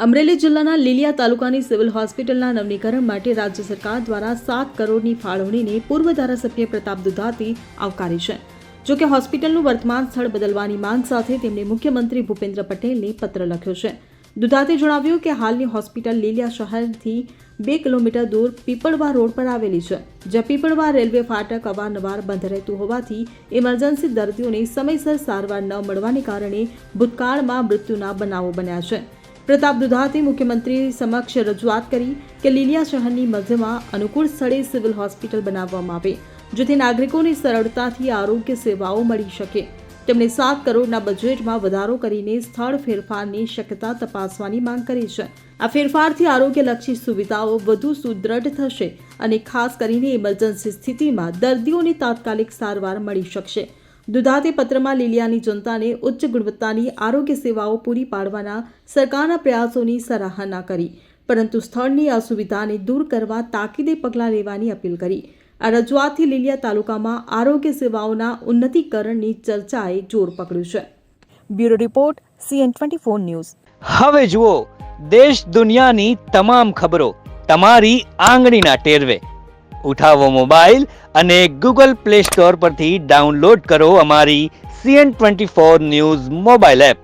અમરેલી જિલ્લાના લીલિયા તાલુકાની સિવિલ હોસ્પિટલના નવીનીકરણ માટે રાજ્ય સરકાર દ્વારા 7 કરોડની ફાળવણીને પૂર્વ ધારાસભ્ય પ્રતાપ દુધાતે આવકારી છે. જો કે હોસ્પિટલનું વર્તમાન સ્થળ બદલવાની માંગ સાથે તેમણે મુખ્યમંત્રી ભૂપેન્દ્ર પટેલને પત્ર લખ્યો છે. દુધાતે જણાવ્યું કે હાલની હોસ્પિટલ લીલિયા શહેરથી 2 કિલોમીટર દૂર પીપળવા રોડ પર આવેલી છે, જ્યાં પીપળવા રેલવે ફાટક અવારનવાર બંધ રહેતું હોવાથી ઇમરજન્સી દર્દીઓને સમયસર સારવાર ન મળવાને કારણે ભૂતકાળમાં મૃત્યુના બનાવો બન્યા છે. પ્રતાપ દુધાતે મુખ્યમંત્રી સમક્ષ રજૂઆત કરી કે લીલિયા શહેરની મધ્યમાં અનુકૂળ સ્થળે સિવિલ હોસ્પિટલ બનાવવામાં આવે, જેથી નાગરિકોને સરળતાથી આરોગ્ય સેવાઓ મળી શકે. તેમણે 7 કરોડના બજેટમાં વધારો કરીને સ્થળ ફેરફારની શક્યતા તપાસવાની માંગ કરી છે. આ ફેરફારથી આરોગ્યલક્ષી સુવિધાઓ વધુ સુદૃઢ થશે અને ખાસ કરીને ઇમરજન્સી સ્થિતિમાં દર્દીઓને તાત્કાલિક સારવાર મળી શકશે. દુધાતે પત્રમાં લીલિયાની જનતાને ઉચ્ચ ગુણવત્તાની આરોગ્ય સેવાઓ પૂરી પાડવાના સરકારના પ્રયાસોની સરાહના કરી, પરંતુ સ્થળની અસુવિધાને દૂર કરવા તાકીદે પગલાં લેવાની અપીલ કરી. આ રજૂઆતથી લીલિયા તાલુકામાં આરોગ્ય સેવાઓના ઉન્નતીકરણની ચર્ચાએ જોર પકડ્યું છે. Bureau report CN24 news. હવે જુઓ દેશ દુનિયાની તમામ ખબરો તમારી આંગળીના ટેરવે. ઉઠાવો મોબાઈલ અને Google Play Store પરથી ડાઉનલોડ કરો અમારી CN24 ન્યૂઝ મોબાઈલ એપ.